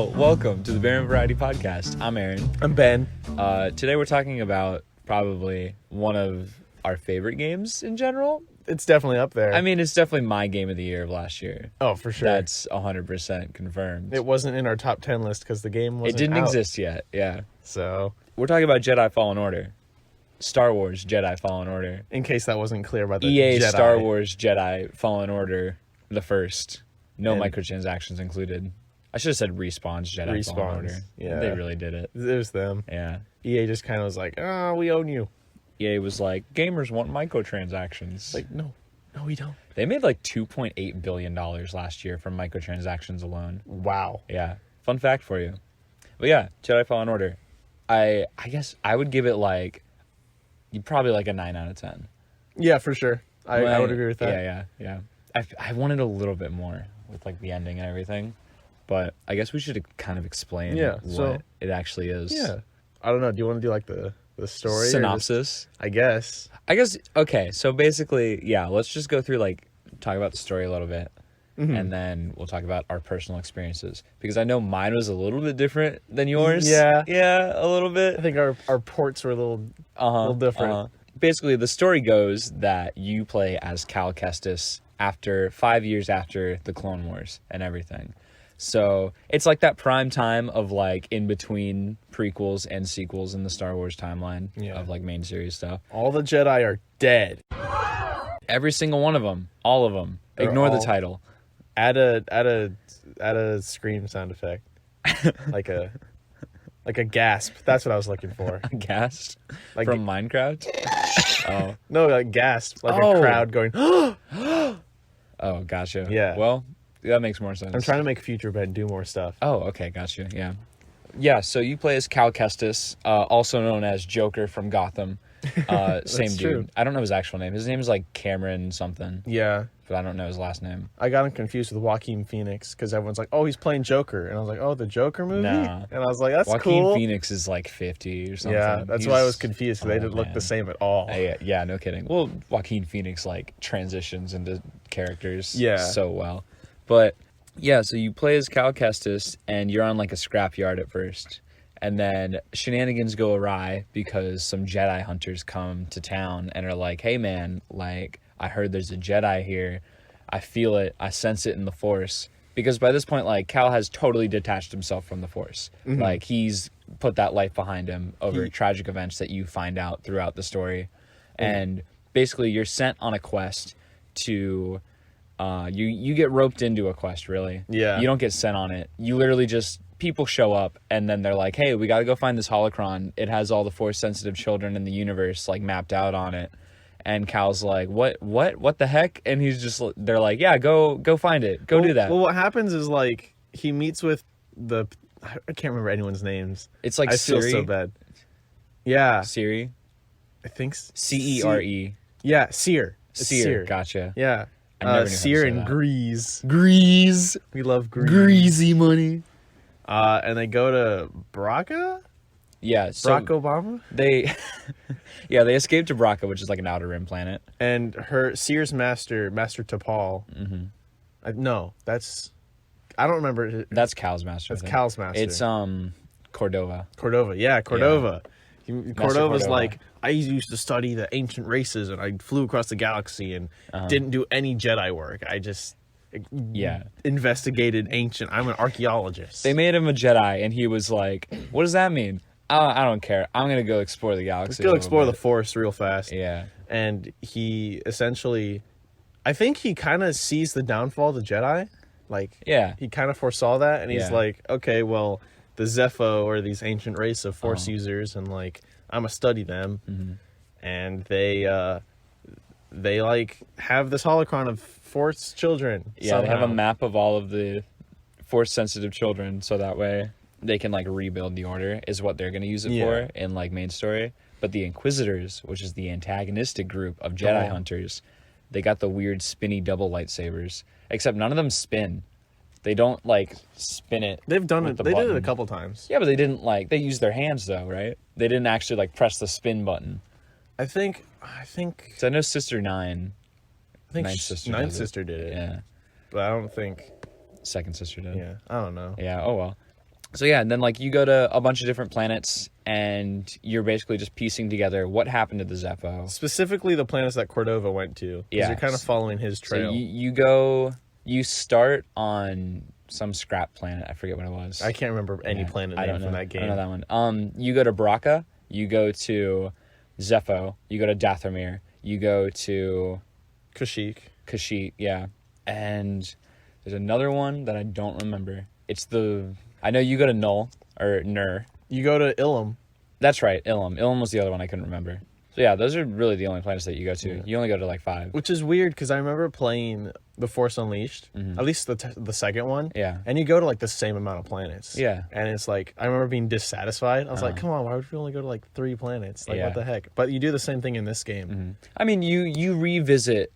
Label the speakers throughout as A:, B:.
A: Well, welcome to the Barren Variety Podcast. I'm Aaron.
B: I'm Ben.
A: Today we're talking about probably one of our favorite games in general.
B: It's definitely up there.
A: I mean, it's definitely my game of the year of last year.
B: Oh, for sure.
A: That's 100% confirmed.
B: It wasn't in our top 10 list because the game wasn't
A: It didn't
B: out.
A: exist yet, yeah.
B: So,
A: We're talking about Jedi Fallen Order. Star Wars Jedi Fallen Order.
B: in case that wasn't clear about the
A: EA
B: Jedi.
A: Star Wars Jedi Fallen Order, the first. No
B: And-
A: microtransactions included. I should have said Respawn's Jedi Fallen Order.
B: yeah.
A: They really did it.
B: It was them.
A: Yeah.
B: EA just kind of was like, oh, we own you.
A: EA was like, gamers want microtransactions.
B: Like, no, we don't.
A: They made like $2.8 billion last year from microtransactions alone.
B: Wow.
A: Yeah. Fun fact for you. But yeah, Jedi Fallen Order. I guess I would give it like, probably like a 9 out of 10.
B: Yeah, for sure. I would agree with that.
A: Yeah. I wanted a little bit more with like the ending and everything. But I guess we should kind of explain what it actually is.
B: Yeah. I don't know. Do you want to do like the story?
A: Synopsis.
B: I guess.
A: Okay. So basically, yeah, let's just go through like, talk about the story a little bit.
B: Mm-hmm.
A: And then we'll talk about our personal experiences. Because I know mine was a little bit different than yours.
B: Yeah.
A: Yeah, a little bit.
B: I think our ports were a little different.
A: Basically, the story goes that you play as Cal Kestis after 5 years after the Clone Wars and everything. So it's like that prime time of like in between prequels and sequels in the Star Wars timeline of like main series stuff.
B: All the Jedi are dead.
A: Every single one of them, all of them. Ignore the title.
B: Add a scream sound effect, like a gasp. That's what I was looking for.
A: Gas
B: Like
A: from Minecraft. Oh,
B: no, like gasp, like a crowd going.
A: oh, gotcha.
B: Yeah.
A: Well, that makes more sense.
B: I'm trying to make future Ben do more stuff.
A: Oh, okay, gotcha. Yeah. So you play as Cal Kestis, also known as Joker from Gotham. Same dude.
B: True.
A: I don't know his actual name. His name is like Cameron something,
B: Yeah,
A: but I don't know his last name.
B: I got him confused with Joaquin Phoenix because everyone's like, "Oh, he's playing Joker," and I was like, "Oh, the Joker movie,"
A: Nah.
B: and I was like, "That's
A: Joaquin
B: cool."
A: Phoenix is like 50 or something.
B: Yeah, that's why I was confused because they didn't look
A: man.
B: the same at all.
A: Yeah, no kidding. Well, Joaquin Phoenix like transitions into characters so well. But yeah, so you play as Cal Kestis and you're on like a scrapyard at first. And then shenanigans go awry because some Jedi hunters come to town and are like, hey man, like I heard there's a Jedi here. I feel it. I sense it in the Force. Because by this point, like Cal has totally detached himself from the Force.
B: Mm-hmm.
A: Like he's put that life behind him over tragic events that you find out throughout the story. And basically you're sent on a quest to you get roped into a quest, really.
B: Yeah.
A: You don't get sent on it. You literally just people show up and then they're like, hey, we got to go find this holocron. It has all the Force sensitive children in the universe like mapped out on it. And Cal's like, what the heck? And they're like, yeah, go find it. Go do that.
B: Well, what happens is like he meets with I can't remember anyone's names.
A: It's like
B: I
A: Siri.
B: feel so bad. Yeah,
A: Siri.
B: I think
A: Cere.
B: Yeah, Seer. It's
A: Seer. Gotcha.
B: Yeah.
A: I never knew how to
B: Seer
A: say
B: and
A: that.
B: Grease.
A: Grease.
B: We love Grease.
A: Greasy money.
B: And they go to Braca?
A: Yeah. So
B: Barack Obama?
A: they escape to Braca, which is like an outer rim planet.
B: And Seer's master T'Pol. Mm-hmm. No, I don't remember.
A: That's Cal's master.
B: That's Cal's master.
A: It's Cordova.
B: Cordova. Yeah, Cordova. Cordova's
A: Cordova.
B: like, I used to study the ancient races and I flew across the galaxy and didn't do any Jedi work. I just investigated ancient. I'm an archaeologist.
A: They made him a Jedi, and he was like, "What does that mean? I don't care. I'm gonna go explore the galaxy.
B: Let's go explore the Force real fast."
A: Yeah.
B: And he essentially, I think he kind of sees the downfall of the Jedi. Like, he kind of foresaw that, and he's like, okay, well, the Zepho are these ancient race of Force users, and like, I'm gonna study them. And they like have this holocron of Force children.
A: Yeah, they have a map of all of the Force sensitive children, so that way they can like rebuild the Order is what they're gonna use it for in like main story. But the Inquisitors, which is the antagonistic group of Jedi hunters, they got the weird spinny double lightsabers. Except none of them spin. They don't like spin it.
B: They've done it.
A: the
B: They did it
A: button.
B: a couple times.
A: Yeah, but they didn't like they used their hands though, right? They didn't actually like press the spin button.
B: I think.
A: So I know Sister Nine. Ninth
B: Sister did it.
A: Yeah.
B: But I don't think.
A: Second sister did.
B: Yeah, I don't know.
A: Yeah. Oh well. So yeah, and then like you go to a bunch of different planets, and you're basically just piecing together what happened to the Zepho.
B: Specifically, the planets that Cordova went to. Yeah, you're kind of following his trail.
A: So you start on some scrap planet. I forget what it was.
B: I can't remember any planet name from that game.
A: I don't know that one. You go to Baraka. You go to Zepho. You go to Dathomir. You go to Kashyyyk, yeah. And there's another one that I don't remember. I know you go to Null, or Nur.
B: You go to Ilum.
A: That's right, Ilum. Ilum was the other one I couldn't remember. So yeah, those are really the only planets that you go to. Yeah. You only go to like 5.
B: Which is weird, because I remember playing The Force Unleashed, at least the second one.
A: Yeah.
B: And you go to like the same amount of planets.
A: Yeah.
B: And it's like, I remember being dissatisfied. I was like, come on, why would we only go to like 3 planets? Like, what the heck? But you do the same thing in this game.
A: Mm-hmm. I mean, you revisit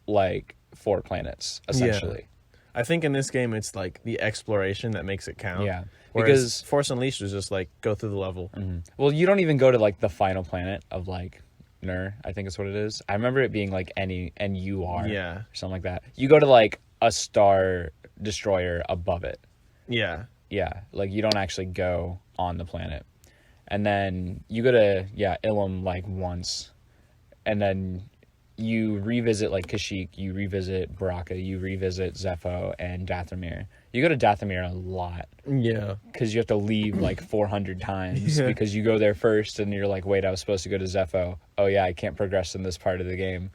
A: like 4 planets, essentially.
B: Yeah. I think in this game, it's like the exploration that makes it count.
A: Yeah.
B: Whereas because Force Unleashed was just like, go through the level.
A: Mm-hmm. Well, you don't even go to like the final planet of like Nur, I think is what it is. I remember it being like NUR.
B: Yeah.
A: Or something like that. You go to like a star destroyer above it.
B: Yeah.
A: Yeah. Like you don't actually go on the planet. And then you go to, Ilum like once. And then you revisit like Kashyyyk, you revisit Baraka, you revisit Zepho and Dathomir. You go to Dathomir a lot.
B: Yeah.
A: Because you have to leave like 400 times because you go there first and you're like, wait, I was supposed to go to Zepho. Oh yeah, I can't progress in this part of the game.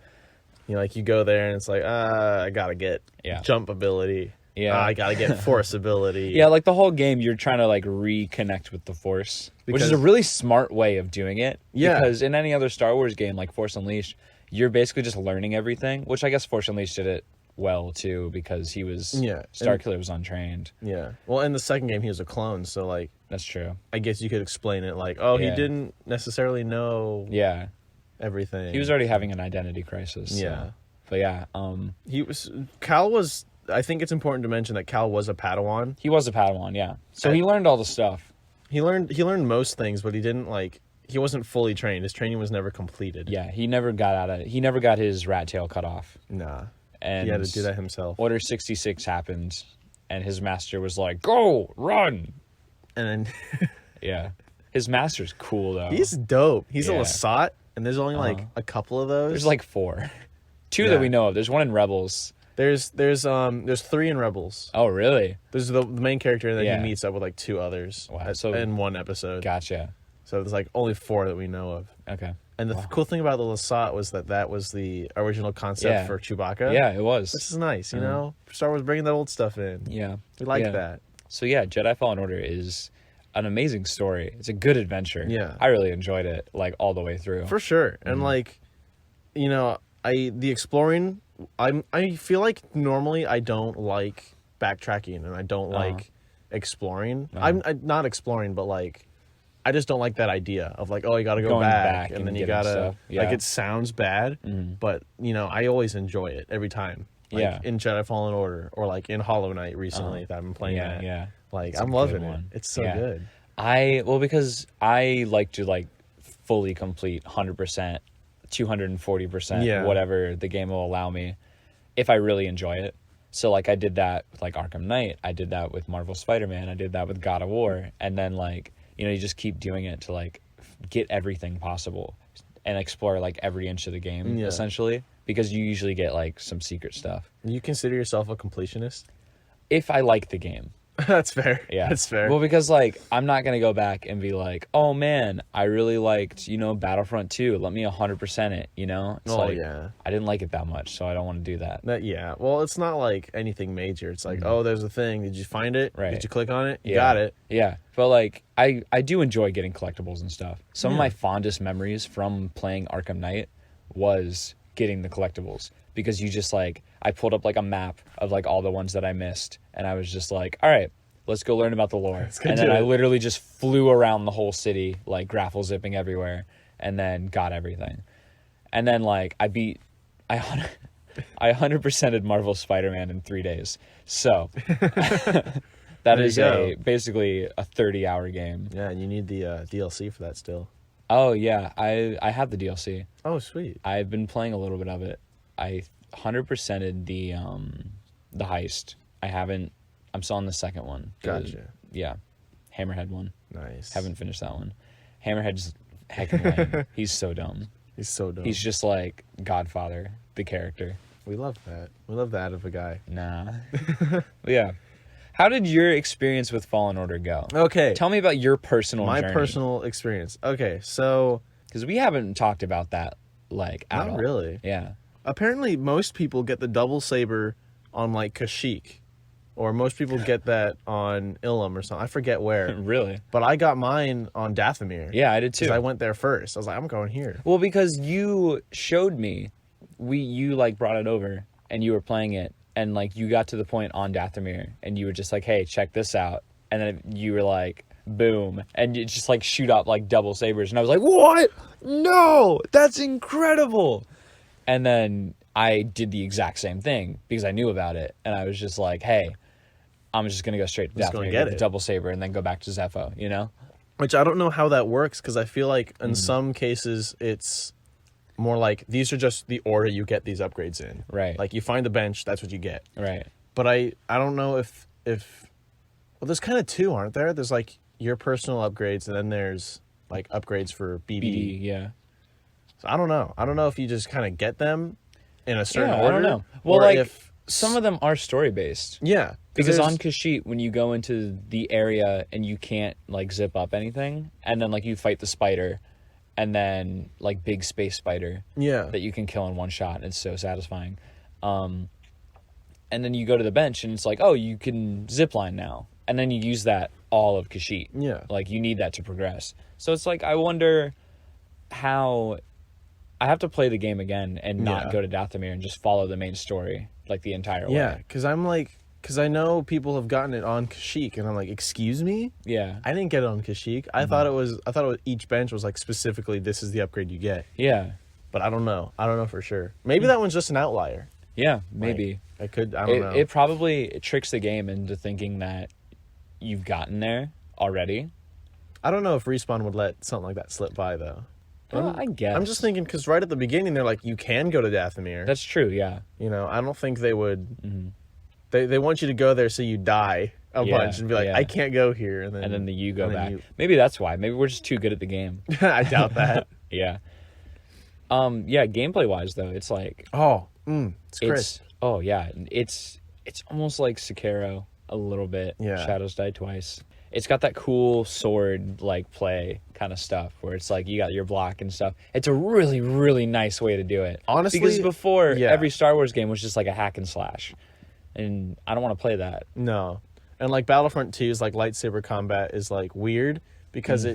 B: You go there and it's like, I gotta get jump ability. Yeah. I gotta get force ability.
A: Yeah, like the whole game you're trying to like reconnect with the Force. Which is a really smart way of doing it. Yeah. Because in any other Star Wars game like Force Unleashed, you're basically just learning everything, which I guess Force Unleashed did it well too, because he was Starkiller was untrained.
B: Yeah. Well, in the second game he was a clone, so like
A: that's true.
B: I guess you could explain it like, he didn't necessarily know everything.
A: He was already having an identity crisis. So. But
B: Cal was I think it's important to mention that Cal was a Padawan.
A: He was a Padawan, yeah. So he learned all the stuff.
B: He learned most things, but he wasn't fully trained. His training was never completed.
A: Yeah, he never got his rat tail cut off.
B: Nah. And he had to do that himself.
A: Order 66 happened, and his master was like, "Go, run!"
B: And then,
A: yeah, his master's cool though.
B: He's dope. He's a Lasat, and there's only like a couple of those.
A: There's like 4, 2 that we know of. There's one in Rebels.
B: There's 3 in Rebels.
A: Oh really?
B: There's the main character, and then he meets up with like 2 others.
A: Wow.
B: In one episode.
A: Gotcha.
B: So there's like only 4 that we know of.
A: Okay.
B: And the cool thing about the Lasat was that was the original concept for Chewbacca.
A: Yeah, it was.
B: Which is nice, you know? Star Wars bringing that old stuff in.
A: Yeah.
B: We like that.
A: So yeah, Jedi Fallen Order is an amazing story. It's a good adventure.
B: Yeah.
A: I really enjoyed it, like, all the way through.
B: For sure. And like, the exploring, I feel like normally I don't like backtracking and I don't like exploring. I'm not exploring, but like, I just don't like that idea of like, you gotta go back and then you gotta like, it sounds bad, but I always enjoy it every time. Like in Jedi Fallen Order or like in Hollow Knight recently that I've been playing that. Yeah. Like it's I'm loving it. It's so good.
A: Because I like to like fully complete 100%, 240%, whatever the game will allow me if I really enjoy it. So like I did that with like Arkham Knight, I did that with Marvel Spider-Man, I did that with God of War, and then like you just keep doing it to like get everything possible and explore like every inch of the game essentially, because you usually get like some secret stuff.
B: You consider yourself a completionist?
A: If I like the game.
B: That's fair.
A: Yeah.
B: That's fair.
A: Well, because like I'm not going to go back and be like, "Oh man, I really liked, Battlefront 2. Let me 100% it, It's I didn't like it that much, so I don't want to do that.
B: Well, it's not like anything major. It's like, there's a thing. Did you find it?
A: Right.
B: Did you click on it? You got it.
A: Yeah. But like I do enjoy getting collectibles and stuff. Some of my fondest memories from playing Arkham Knight was getting the collectibles, because you just like, I pulled up like a map of like all the ones that I missed, and I was just like, all right, let's go learn about the lore. And then I literally just flew around the whole city, like grapple zipping everywhere, and then got everything. And then like I 100%ed Marvel Spider-Man in 3 days. So that is basically a 30-hour game.
B: Yeah, and you need the DLC for that still.
A: Oh yeah, I have the DLC.
B: Oh sweet.
A: I've been playing a little bit of it. I 100%ed the heist. I'm still on the second one.
B: Gotcha.
A: Hammerhead one.
B: Nice.
A: Haven't finished that one. Hammerhead's heckin' lame. He's so dumb.
B: He's so dumb.
A: He's just like Godfather, the character.
B: We love that. We love that of a guy.
A: Nah. Yeah. How did your experience with Fallen Order go?
B: Okay.
A: Tell me about your personal journey.
B: My personal experience. Okay, so...
A: Because we haven't talked about that, like, at all.
B: Not really.
A: Yeah.
B: Apparently, most people get the double saber on, like, Kashyyyk. Or most people get that on Ilum or something. I forget where.
A: Really?
B: But I got mine on Dathomir.
A: Yeah, I did too.
B: Because I went there first. I was like, I'm going here.
A: Well, because you showed me. You, like, brought it over, and you were playing it. And, like, you got to the point on Dathomir, and you were just like, hey, check this out. And then you were like, boom. And you just, like, shoot up, like, double sabers. And I was like, what? No! That's incredible! And then I did the exact same thing, because I knew about it. And I was just like, hey, I'm just going to go straight to Dathomir, get the double saber, and then go back to Zepho, you know?
B: Which I don't know how that works, because I feel like in some cases it's... more like, these are just the order you get these upgrades in.
A: Right.
B: Like, you find the bench, that's what you get.
A: Right.
B: But I don't know if... Well, there's kind of two, aren't there? There's, like, your personal upgrades, and then there's, like, upgrades for BD.
A: Yeah.
B: So I don't know. I don't know if you just kind of get them in a certain order.
A: I don't know. Well,
B: or
A: like,
B: if...
A: some of them are story-based.
B: Yeah.
A: Because on Kashyyyk, when you go into the area and you can't, like, zip up anything, and then, like, you fight the spider... and then, like, big space spider that you can kill in one shot. It's so satisfying. And then you go to the bench, and it's like, oh, you can zipline now. And then you use that all of Kashyyyk.
B: Yeah.
A: Like, you need that to progress. So it's like, I wonder how... I have to play the game again and not go to Dathomir and just follow the main story, like, the entire way.
B: Yeah, because I'm like... Because I know people have gotten it on Kashyyyk, and I'm like, excuse me?
A: Yeah.
B: I didn't get it on Kashyyyk. I thought it was each bench was like specifically this is the upgrade you get.
A: Yeah.
B: But I don't know. I don't know for sure. Maybe that one's just an outlier.
A: Yeah, maybe.
B: Like, I don't know.
A: It probably tricks the game into thinking that you've gotten there already.
B: I don't know if Respawn would let something like that slip by, though.
A: I guess.
B: I'm just thinking, because right at the beginning, they're like, you can go to Dathomir.
A: That's true, yeah.
B: You know, I don't think they would... They want you to go there so you die a bunch and be like, I can't go here. And then
A: you go back. Maybe that's why. Maybe we're just too good at the game.
B: I doubt that.
A: Yeah. Yeah, gameplay-wise, though, it's like...
B: it's crisp.
A: Oh, yeah. It's almost like Sekiro a little bit.
B: Yeah.
A: Shadows Die Twice. It's got that cool sword, like, play kind of stuff where it's like you got your block and stuff. It's a really, really nice way to do it.
B: Honestly...
A: Because before, every Star Wars game was just like a hack and slash. And I don't want to play that.
B: No. And, like, Battlefront 2's, like, lightsaber combat is, like, weird because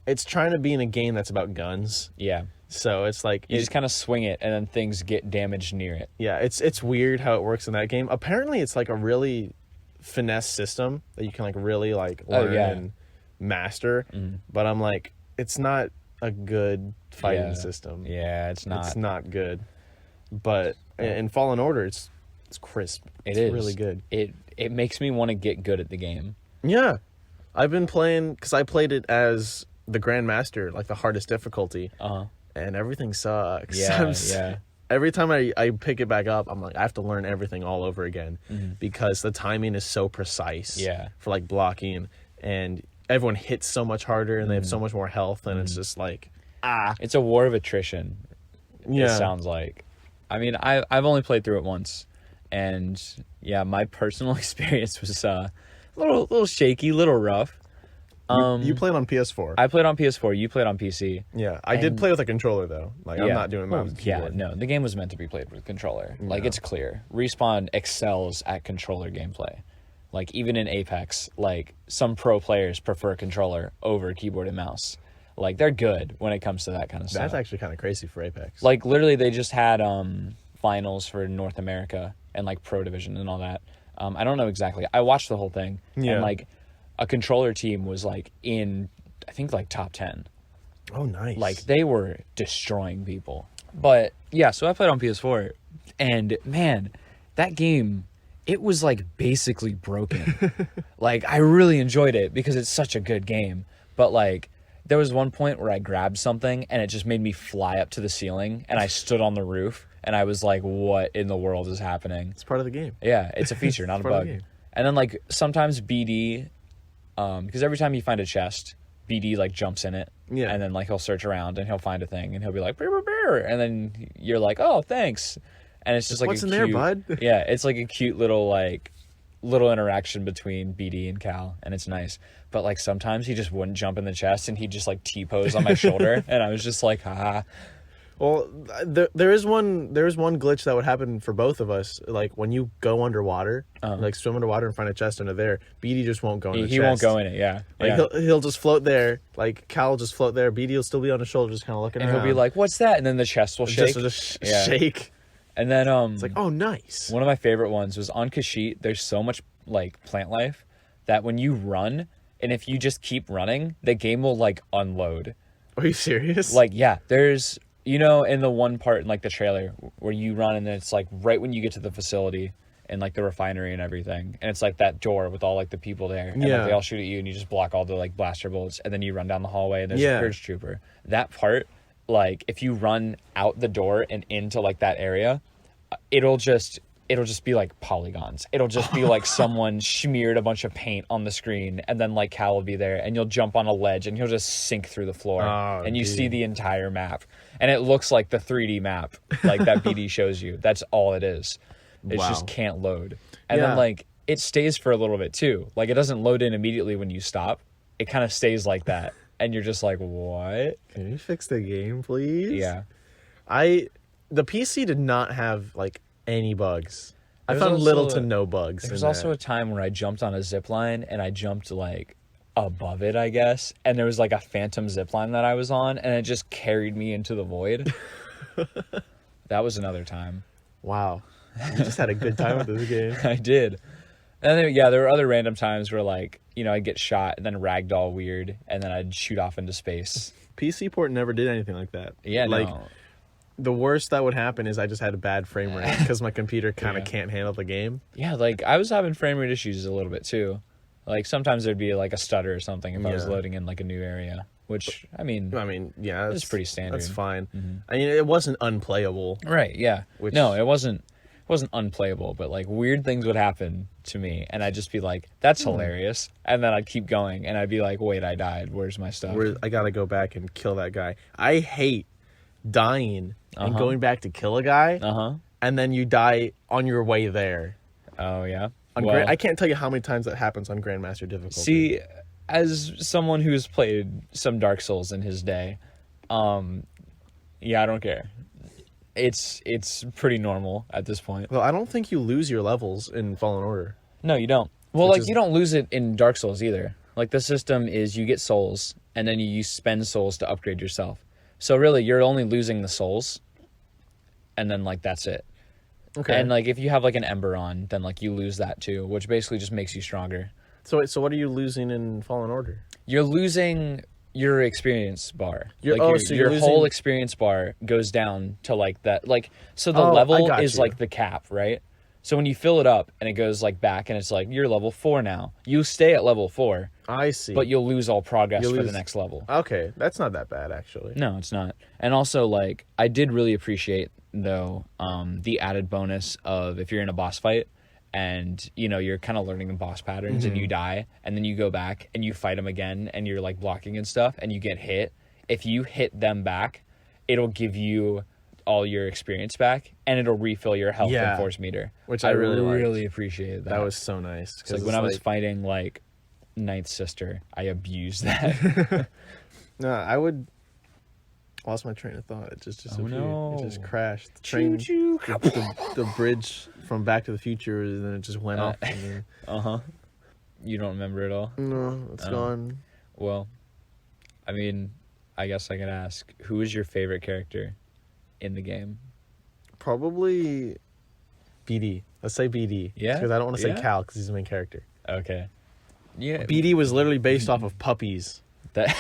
B: it's trying to be in a game that's about guns.
A: Yeah.
B: So it's like...
A: You just kind of swing it, and then things get damaged near it.
B: Yeah, it's weird how it works in that game. Apparently, it's, like, a really finesse system that you can, like, really, like, learn and master. But I'm like, it's not a good fighting system.
A: Yeah, it's not.
B: It's not good. But in Fallen Order, it's crisp. It's really good.
A: It makes me want to get good at the game.
B: Yeah. I've been playing, because I played it as the Grandmaster, like the hardest difficulty. And everything sucks.
A: Yeah.
B: Every time I pick it back up, I'm like, I have to learn everything all over again because the timing is so precise for like blocking, and everyone hits so much harder and they have so much more health, and it's just like,
A: It's a war of attrition. It sounds like. I mean, I've only played through it once. And yeah, my personal experience was a little shaky, little rough.
B: You played on PS4.
A: I played on PS4. You played on PC.
B: Yeah, I did play with a controller though. Like I'm not doing that with a keyboard.
A: Yeah, no, the game was meant to be played with a controller. Like it's clear. Respawn excels at controller gameplay. Like even in Apex, like some pro players prefer controller over keyboard and mouse. Like they're good when it comes to that kind of stuff.
B: That's actually kind of crazy for Apex.
A: Like literally, they just had finals for North America and like Pro Division and all that. I don't know exactly. I watched the whole thing and like a controller team was like in, I think like top 10.
B: Oh, nice.
A: Like they were destroying people. But yeah, so I played on PS4 and man, that game, it was like basically broken. Like I really enjoyed it because it's such a good game. But like there was one point where I grabbed something and it just made me fly up to the ceiling and I stood on the roof. And I was like, what in the world is happening?
B: It's part of the game.
A: Yeah, it's a feature, not a bug. And then, like, sometimes BD because every time you find a chest, BD like jumps in it, and then like he'll search around and he'll find a thing and he'll be like, "Brr, brr, brr," and then you're like, "Oh, thanks," and it's just like
B: what's in there, bud?
A: Yeah, it's like a cute little interaction between BD and Cal, and it's nice. But like sometimes he just wouldn't jump in the chest and he'd just like T-pose on my shoulder, and I was just like, haha.
B: Well, there is one glitch that would happen for both of us. Like when you go underwater, like swim underwater and find a chest under there, BD just won't go in the chest.
A: He won't go in it, yeah.
B: Like he'll just float there. Like Cal will just float there. BD will still be on his shoulder, just kind of looking around.
A: And he'll be like, "What's that?" And then the chest will shake.
B: Just shake.
A: And then
B: it's like, oh, nice.
A: One of my favorite ones was on Kashyyyk. There's so much like plant life that when you run, and if you just keep running, the game will like unload.
B: Are you serious?
A: Like, yeah, there's, you know, in the one part in like the trailer where you run and then it's like right when you get to the facility and like the refinery and everything, and it's like that door with all like the people there, and like, they all shoot at you and you just block all the like blaster bullets, and then you run down the hallway and there's a purge trooper. That part, like if you run out the door and into like that area, it'll just be like polygons. It'll just be like someone smeared a bunch of paint on the screen, and then like Cal will be there, and you'll jump on a ledge and he'll just sink through the floor, and you see the entire map, and it looks like the 3D map like that BD shows you. That's all it is. It just can't load. And then like it stays for a little bit too. Like it doesn't load in immediately when you stop. It kind of stays like that, and you're just like, what?
B: Can you fix the game, please?
A: Yeah.
B: The PC did not have like any bugs. I found little to no bugs.
A: There was also a time where I jumped on a zip line and I jumped like above it, I guess, and there was like a phantom zip line that I was on, and it just carried me into the void. That was another time.
B: Wow. You just had a good time with this game.
A: I did. And then, there were other random times where like, you know, I'd get shot and then ragdoll weird, and then I'd shoot off into space.
B: PC port never did anything like that.
A: Yeah,
B: like,
A: no.
B: The worst that would happen is I just had a bad frame rate because my computer kind of can't handle the game.
A: Yeah, like I was having frame rate issues a little bit too. Like sometimes there'd be like a stutter or something if I was loading in like a new area, which I mean, yeah, it's pretty standard.
B: That's fine. Mm-hmm. I mean, it wasn't unplayable.
A: Right? Yeah. No, it wasn't unplayable, but like weird things would happen to me, and I'd just be like, "That's hilarious," and then I'd keep going, and I'd be like, "Wait, I died. Where's my stuff?
B: I gotta go back and kill that guy." I hate dying and going back to kill a guy, and then you die on your way there.
A: Oh yeah.
B: I can't tell you how many times that happens on Grandmaster difficulty.
A: See, as someone who's played some Dark Souls in his day, I don't care. It's pretty normal at this point.
B: Well, I don't think you lose your levels in Fallen Order.
A: No, you don't. Well, you don't lose it in Dark Souls either. Like the system is you get souls, and then you spend souls to upgrade yourself. So really, you're only losing the souls, and then like that's it. Okay. And like if you have like an ember on, then like you lose that too, which basically just makes you stronger. So
B: what are you losing in Fallen Order?
A: You're losing your experience bar. Your whole experience bar goes down to like that. Like so the level is like the cap, right? So when you fill it up and it goes like back and it's like you're level 4 now. You stay at level 4.
B: I see.
A: But you'll lose all progress for the next level.
B: Okay, that's not that bad actually.
A: No, it's not. And also like I did really appreciate though the added bonus of if you're in a boss fight and you know you're kind of learning the boss patterns and you die and then you go back and you fight them again and you're like blocking and stuff and you get hit. If you hit them back, it'll give you all your experience back and it'll refill your health and force meter,
B: which I really
A: appreciated.
B: That was so nice.
A: Like when I was fighting like Ninth Sister, I abused that.
B: No, I would. Lost my train of thought. It just disappeared. It just crashed. The train, the bridge from Back to the Future, and then it just went off.
A: You don't remember it all?
B: No, it's gone.
A: Well, I mean, I guess I could ask, who is your favorite character in the game?
B: Probably BD. Let's say BD.
A: Yeah?
B: Because I don't want to say Cal because he's the main character.
A: Okay. Yeah.
B: BD was literally based off of puppies.
A: That...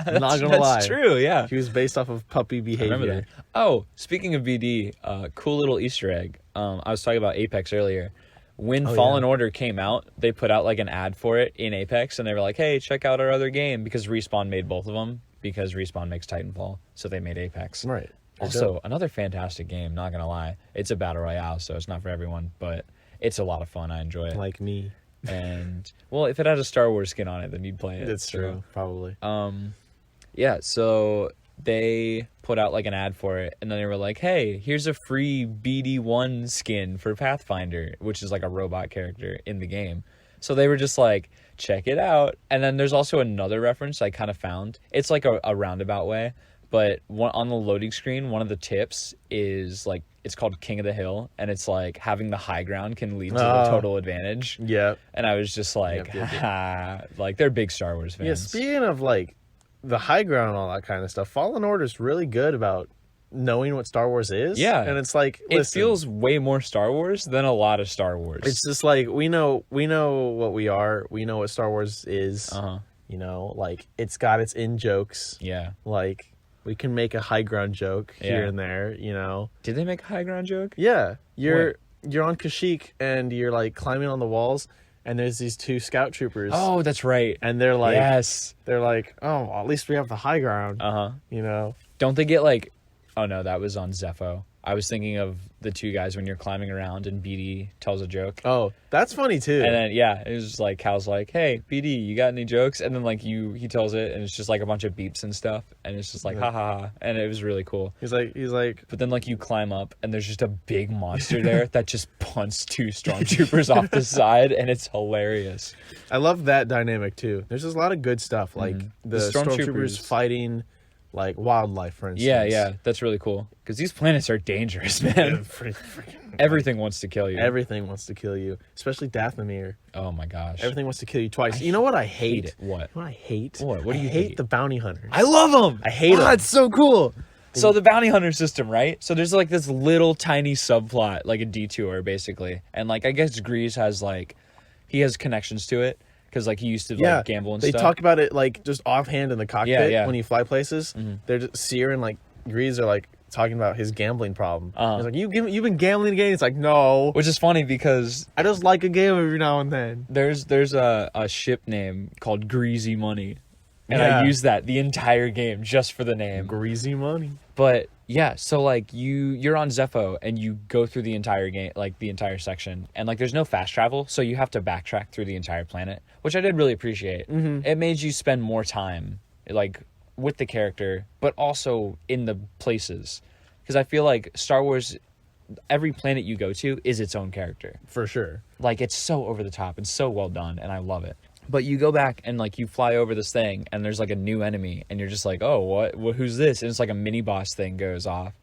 B: Not gonna lie.
A: That's true, yeah.
B: He was based off of puppy behavior.
A: I remember that. Oh, speaking of BD, cool little Easter egg. I was talking about Apex earlier. When Fallen Order came out, they put out like an ad for it in Apex, and they were like, hey, check out our other game, because Respawn made both of them, because Respawn makes Titanfall, so they made Apex.
B: Right.
A: Also, another fantastic game, not gonna lie. It's a battle royale, so it's not for everyone, but it's a lot of fun. I enjoy it.
B: Like me.
A: And well, if it had a Star Wars skin on it, then you'd play it.
B: That's true, probably.
A: Yeah, so they put out like an ad for it, and then they were like, hey, here's a free BD1 skin for Pathfinder, which is like a robot character in the game. So they were just like, check it out. And then there's also another reference I kind of found. It's like a roundabout way, but on the loading screen, one of the tips is like, it's called King of the Hill, and it's like having the high ground can lead to the total advantage.
B: Yeah.
A: And I was just like, like they're big Star Wars fans.
B: Yeah, speaking of like the high ground and all that kind of stuff, Fallen Order is really good about knowing what Star Wars is.
A: Yeah.
B: And it's like,
A: it feels way more Star Wars than a lot of Star Wars.
B: It's just like, we know what we are. We know what Star Wars is. You know, like, it's got its in jokes.
A: Yeah.
B: Like, we can make a high ground joke here and there, you know.
A: Did they make a high ground joke?
B: Yeah. You're on Kashyyyk, and you're, like, climbing on the walls, and there's these two scout troopers.
A: Oh, that's right.
B: And they're like...
A: Yes.
B: They're like, oh, well, at least we have the high ground. You know?
A: Don't they get, like... Oh, no, that was on Zepho. I was thinking of the two guys when you're climbing around and BD tells a joke.
B: Oh, that's funny, too.
A: And then, yeah, it was just like, Cal's like, hey, BD, you got any jokes? And then, like, he tells it, and it's just, like, a bunch of beeps and stuff. And it's just like, ha, ha, ha. And it was really cool.
B: He's like...
A: But then, like, you climb up, and there's just a big monster there that just punts two stormtroopers off the side, and it's hilarious.
B: I love that dynamic, too. There's just a lot of good stuff, like the stormtroopers fighting... like wildlife, for instance.
A: Yeah, that's really cool. Because these planets are dangerous, man. Everything wants to kill you.
B: Everything wants to kill you, especially Dathomir.
A: Oh my gosh.
B: Everything wants to kill you twice. You know what I hate?
A: What?
B: You know what I hate?
A: What do you
B: hate? The bounty hunters.
A: I love them.
B: I hate them.
A: It's so cool. So the bounty hunter system, right? So there's like this little tiny subplot, like a detour, basically. And like, I guess Grease has like, he has connections to it. Because, like, he used to, like, gamble and stuff.
B: They talk about it, like, just offhand in the cockpit when you fly places. They're just, Seer and, like, Grease are, like, talking about his gambling problem. He's like, you've been gambling again? It's like, no.
A: Which is funny because...
B: I just like a game every now and then.
A: There's a ship name called Greasy Money. And I use that the entire game just for the name.
B: Greasy Money.
A: But... yeah, so, like, you're on Zepho, and you go through the entire game, like, the entire section, and, like, there's no fast travel, so you have to backtrack through the entire planet, which I did really appreciate. It made you spend more time, like, with the character, but also in the places. Because I feel like Star Wars, every planet you go to is its own character.
B: For sure.
A: Like, it's so over the top and so well done, and I love it. But you go back and, like, you fly over this thing, and there's, like, a new enemy, and you're just like, oh, what who's this? And it's, like, a mini-boss thing goes off,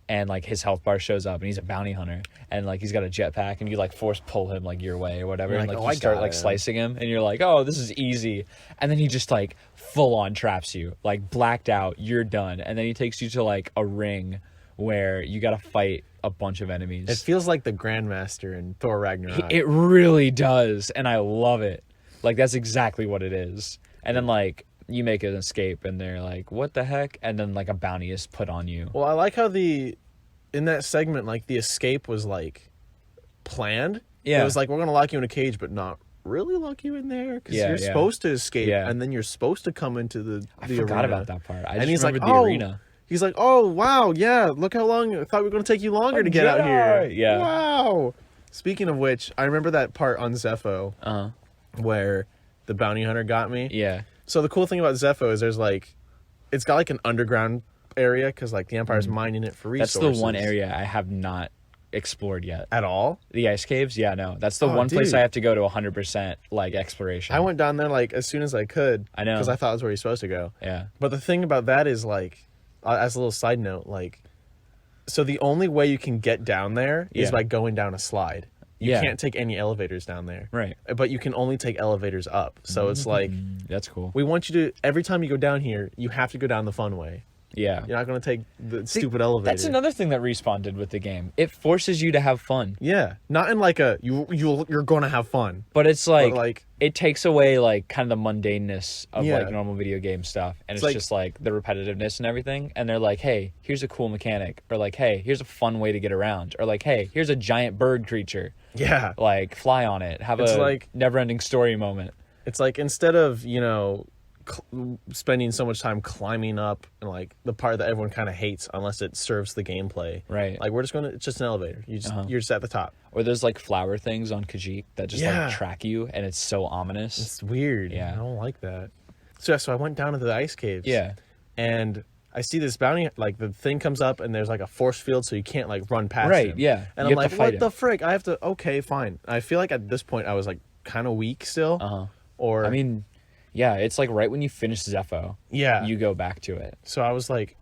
A: and, like, his health bar shows up, and he's a bounty hunter, and, like, he's got a jetpack, and you, like, force pull him, like, your way or whatever, and, like, you start, like, slicing him, and you're like, oh, this is easy. And then he just, like, full-on traps you, like, blacked out, you're done. And then he takes you to, like, a ring where you gotta fight a bunch of enemies.
B: It feels like the Grandmaster in Thor Ragnarok.
A: It really does, and I love it. Like, that's exactly what it is. And then, like, you make an escape, and they're like, what the heck? And then, like, a bounty is put on you.
B: Well, I like how in that segment, like, the escape was, like, planned.
A: Yeah.
B: It was like, we're going to lock you in a cage, but not really lock you in there. Because you're supposed to escape, and then you're supposed to come into the
A: I
B: arena.
A: forgot about that part. I
B: and
A: just remembered the arena.
B: He's like, oh, wow, yeah, look how long, I thought we were going to take you longer to get out here.
A: Yeah.
B: Wow. Speaking of which, I remember that part on Zepho. Where the bounty hunter got me.
A: Yeah.
B: So the cool thing about Zepho is there's like, it's got like an underground area because like the Empire's mining it for resources.
A: That's the one area I have not explored yet.
B: At all?
A: The ice caves? Yeah, no. That's the one place I have to go to 100% like exploration.
B: I went down there like as soon as I could.
A: I know.
B: Because I thought it was where you're supposed to go.
A: Yeah.
B: But the thing about that is like, as a little side note, like, so the only way you can get down there is by going down a slide. You can't take any elevators down there.
A: Right.
B: But you can only take elevators up. So it's like...
A: that's cool.
B: We want you to... Every time you go down here, you have to go down the fun way.
A: Yeah.
B: You're not going to take the stupid elevator.
A: That's another thing that Respawn did with the game. It forces you to have fun.
B: Yeah. Not in like a... You're going to have fun.
A: But it's like... it takes away like kind of the mundaneness of like normal video game stuff. And it's like, just like the repetitiveness and everything. And they're like, hey, here's a cool mechanic. Or like, hey, here's a fun way to get around. Or like, hey, here's a giant bird creature.
B: Yeah.
A: Like, fly on it. Have a like, never-ending story moment.
B: It's like, instead of, spending so much time climbing up and like the part that everyone kind of hates unless it serves the gameplay.
A: Right.
B: Like it's just an elevator. You're just at the top.
A: Or there's like flower things on Kashyyyk that just like track you, and it's so ominous.
B: It's weird.
A: Yeah.
B: I don't like that. So I went down into the ice caves.
A: Yeah.
B: And I see this bounty, like the thing comes up and there's like a force field so you can't like run past
A: right,
B: him.
A: Yeah.
B: And I'm like, what the frick? I have to, okay, fine. I feel like at this point I was like kind of weak still. Or
A: I mean, yeah, it's like right when you finish Zepho, you go back to it.
B: So I was like,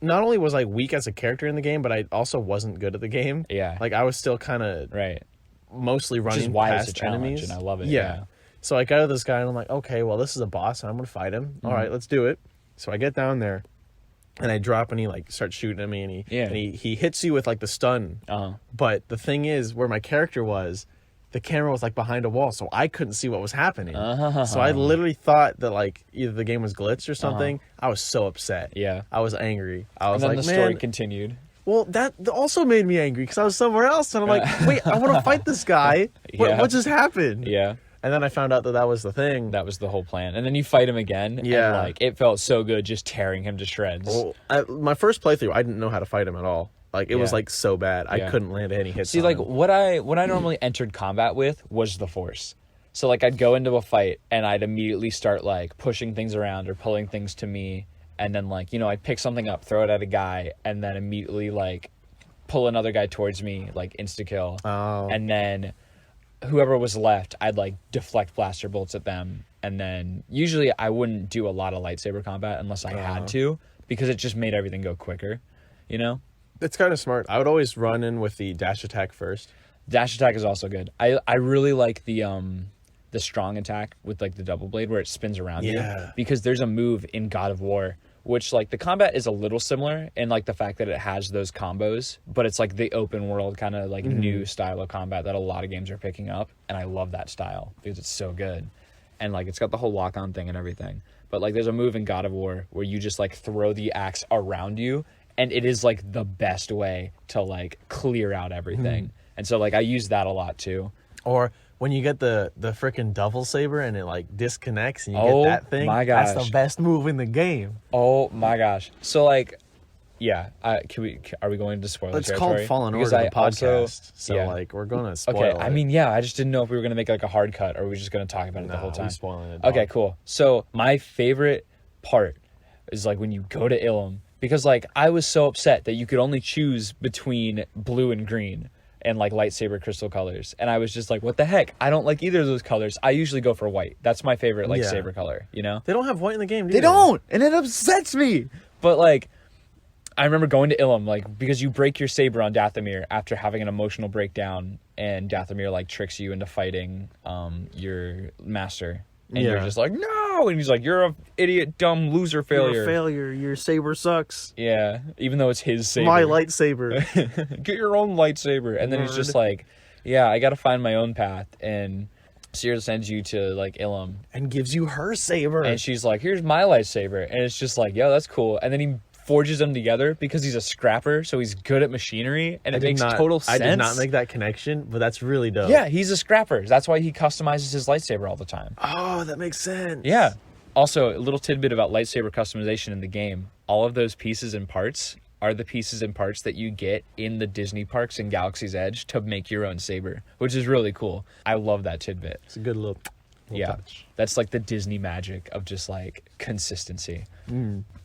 B: not only was I weak as a character in the game, but I also wasn't good at the game.
A: Yeah.
B: Like I was still kind of mostly running past
A: it's a challenge,
B: enemies.
A: and I love it.
B: Yeah. So I got to this guy and I'm like, okay, well, this is a boss and I'm going to fight him. All right, let's do it. So I get down there and I drop and he like starts shooting at me and he hits you with like the stun. But the thing is, where my character was, the camera was like behind a wall, so I couldn't see what was happening. So I literally thought that like either the game was glitched or something. I was so upset.
A: Yeah.
B: I was angry. I was
A: and then
B: like,
A: the story continued.
B: Well, that also made me angry because I was somewhere else and I'm like, wait, I want to fight this guy. What just happened?
A: Yeah.
B: And then I found out that was the thing.
A: That was the whole plan. And then you fight him again.
B: Yeah.
A: And like it felt so good just tearing him to shreds.
B: Well, my first playthrough, I didn't know how to fight him at all. Like it was like so bad. I couldn't land any hits.
A: See, like what I normally entered combat with was the Force. So like I'd go into a fight and I'd immediately start like pushing things around or pulling things to me, and then like, you know, I'd pick something up, throw it at a guy, and then immediately like pull another guy towards me, like insta kill. And then whoever was left, I'd like deflect blaster bolts at them, and then usually I wouldn't do a lot of lightsaber combat unless I had to, because it just made everything go quicker, you know?
B: It's kind of smart. I would always run in with the dash attack first.
A: Dash attack is also good. I really like the strong attack with like the double blade where it spins around you, because there's a move in God of War which like the combat is a little similar in like the fact that it has those combos, but it's like the open world kind of like new style of combat that a lot of games are picking up, and I love that style because it's so good. And like it's got the whole lock on thing and everything. But like there's a move in God of War where you just like throw the axe around you, and it is like the best way to like clear out everything. And so like I use that a lot too.
B: Or when you get the freaking double saber and it like disconnects and you get that thing,
A: my gosh,
B: that's the best move in the game.
A: Oh my gosh. So like, yeah, are we going to spoiler
B: it's
A: territory?
B: It's called Fallen Order, the podcast. So like we're going to spoil it.
A: I mean, yeah, I just didn't know if we were going to make like a hard cut or we were just going to talk about it the whole time.
B: Spoiling it.
A: Okay, cool. So my favorite part is like when you go to Ilum, because like I was so upset that you could only choose between blue and green and like lightsaber crystal colors, and I was just like, what the heck, I don't like either of those colors. I usually go for white. That's my favorite like saber color, you know?
B: They don't have white in the game, do
A: they? Don't, and it upsets me. But like I remember going to Ilum, like, because you break your saber on Dathomir after having an emotional breakdown, and Dathomir like tricks you into fighting your master, and you're just like, no, and he's like, you're a idiot, dumb loser, failure.
B: You're a failure. Your saber sucks.
A: Yeah, even though it's his saber.
B: My lightsaber.
A: Get your own lightsaber. And then he's just like, yeah, I gotta find my own path. And Sierra sends you to like Ilum
B: and gives you her saber,
A: and she's like, here's my lightsaber, and it's just like, yo, that's cool. And then he forges them together because he's a scrapper, so he's good at machinery, and it makes total sense.
B: I did not make that connection, but that's really dope.
A: Yeah, he's a scrapper. That's why he customizes his lightsaber all the time.
B: Oh, that makes sense.
A: Yeah. Also, a little tidbit about lightsaber customization in the game. All of those pieces and parts are the pieces and parts that you get in the Disney parks in Galaxy's Edge to make your own saber, which is really cool. I love that tidbit.
B: It's a good little touch.
A: That's like the Disney magic of just like consistency.